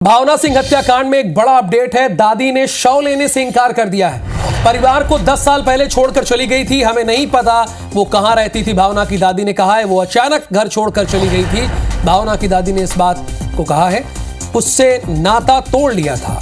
भावना सिंह हत्याकांड में एक बड़ा अपडेट है। दादी ने शव लेने से इनकार कर दिया है। परिवार को 10 साल पहले छोड़कर चली गई थी। हमें नहीं पता वो कहां रहती थी। भावना की दादी ने कहा है वो अचानक घर छोड़कर चली गई थी। भावना की दादी ने इस बात को कहा है उससे नाता तोड़ लिया था।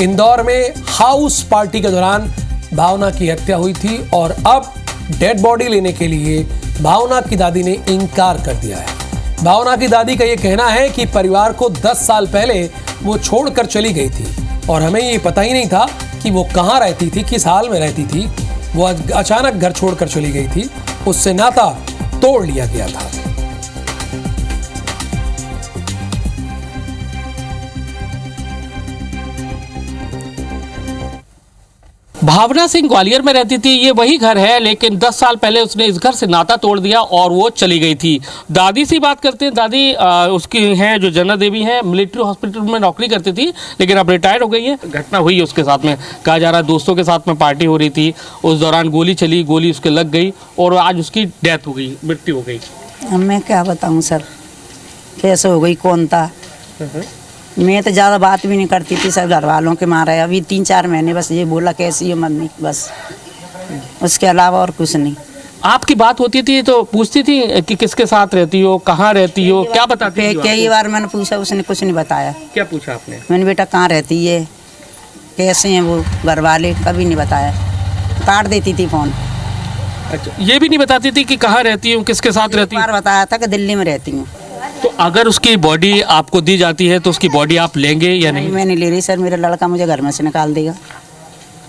इंदौर में हाउस पार्टी के दौरान भावना की हत्या हुई थी और अब डेड बॉडी लेने के लिए भावना की दादी ने इनकार कर दिया है। भावना की दादी का यह कहना है कि परिवार को 10 साल पहले वो छोड़कर चली गई थी और हमें ये पता ही नहीं था कि वो कहाँ रहती थी, किस हाल में रहती थी। वो अचानक घर छोड़कर चली गई थी, उससे नाता तोड़ लिया गया था। भावना सिंह ग्वालियर में रहती थी। ये वही घर है, लेकिन 10 साल पहले उसने इस घर से नाता तोड़ दिया और वो चली गई थी। दादी से बात करते हैं। दादी उसकी हैं जो जन्नत देवी हैं, मिलिट्री हॉस्पिटल में नौकरी करती थी, लेकिन अब रिटायर्ड हो गई है। घटना हुई उसके साथ में, कहा जा रहा है दोस्तों के साथ में पार्टी हो रही थी, उस दौरान गोली चली, गोली उसके लग गई और आज उसकी डेथ हो गई, मृत्यु हो गई। अब मैं क्या बताऊं सर, कैसे हो गई, कौन था। मैं तो ज़्यादा बात भी नहीं करती थी सर, घर वालों के मारे। अभी 3-4 महीने बस ये बोला कैसी है मम्मी, बस उसके अलावा और कुछ नहीं। आपकी बात होती थी तो पूछती थी कि किसके साथ रहती हो, कहाँ रहती हो, क्या बताती थी? कई बार मैंने पूछा, उसने कुछ नहीं बताया। क्या पूछा आपने? मैंने बेटा कहाँ रहती है, कैसे हैं वो घर वाले, कभी नहीं बताया। काट देती थी फ़ोन। अच्छा, ये भी नहीं बताती थी कि कहाँ रहती हूँ, किसके साथ रहती हूँ? बार बताया था कि दिल्ली में रहती हूँ। तो अगर उसकी बॉडी आपको दी जाती है तो उसकी बॉडी आप लेंगे या नहीं? मैं नहीं ले रही सर, मेरा लड़का मुझे घर में से निकाल देगा।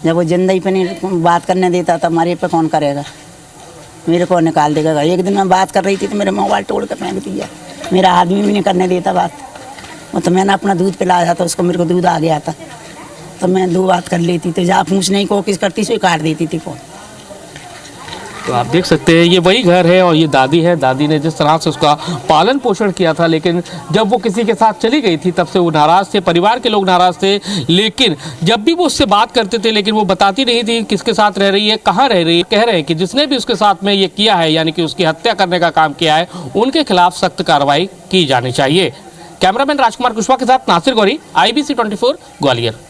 जब वो जिंदगी पे नहीं बात करने देता तब हमारे पे कौन करेगा, मेरे को निकाल देगा। एक दिन मैं बात कर रही थी तो मेरा मोबाइल तोड़ कर फेंक दिया। मेरा आदमी भी नहीं करने देता बात। वो तो मैंने अपना दूध पिलाया था उसको, मेरे को दूध आ गया था तो मैं 2 बात कर लेती थी। जहाँ पूछने की कोशिश करती थी काट देती थी फ़ोन। तो आप देख सकते हैं ये वही घर है और ये दादी है। दादी ने जिस तरह से उसका पालन पोषण किया था, लेकिन जब वो किसी के साथ चली गई थी तब से वो नाराज़ थे, परिवार के लोग नाराज़ थे। लेकिन जब भी वो उससे बात करते थे, लेकिन वो बताती नहीं थी किसके साथ रह रही है, कहाँ रह रही है। कह रहे हैं कि जिसने भी उसके साथ में ये किया है, यानी कि उसकी हत्या करने का काम किया है, उनके खिलाफ सख्त कार्रवाई की जानी चाहिए। कैमरामैन राजकुमार कुशवाहा के साथ नासिर गौरी, IBC 24 ग्वालियर।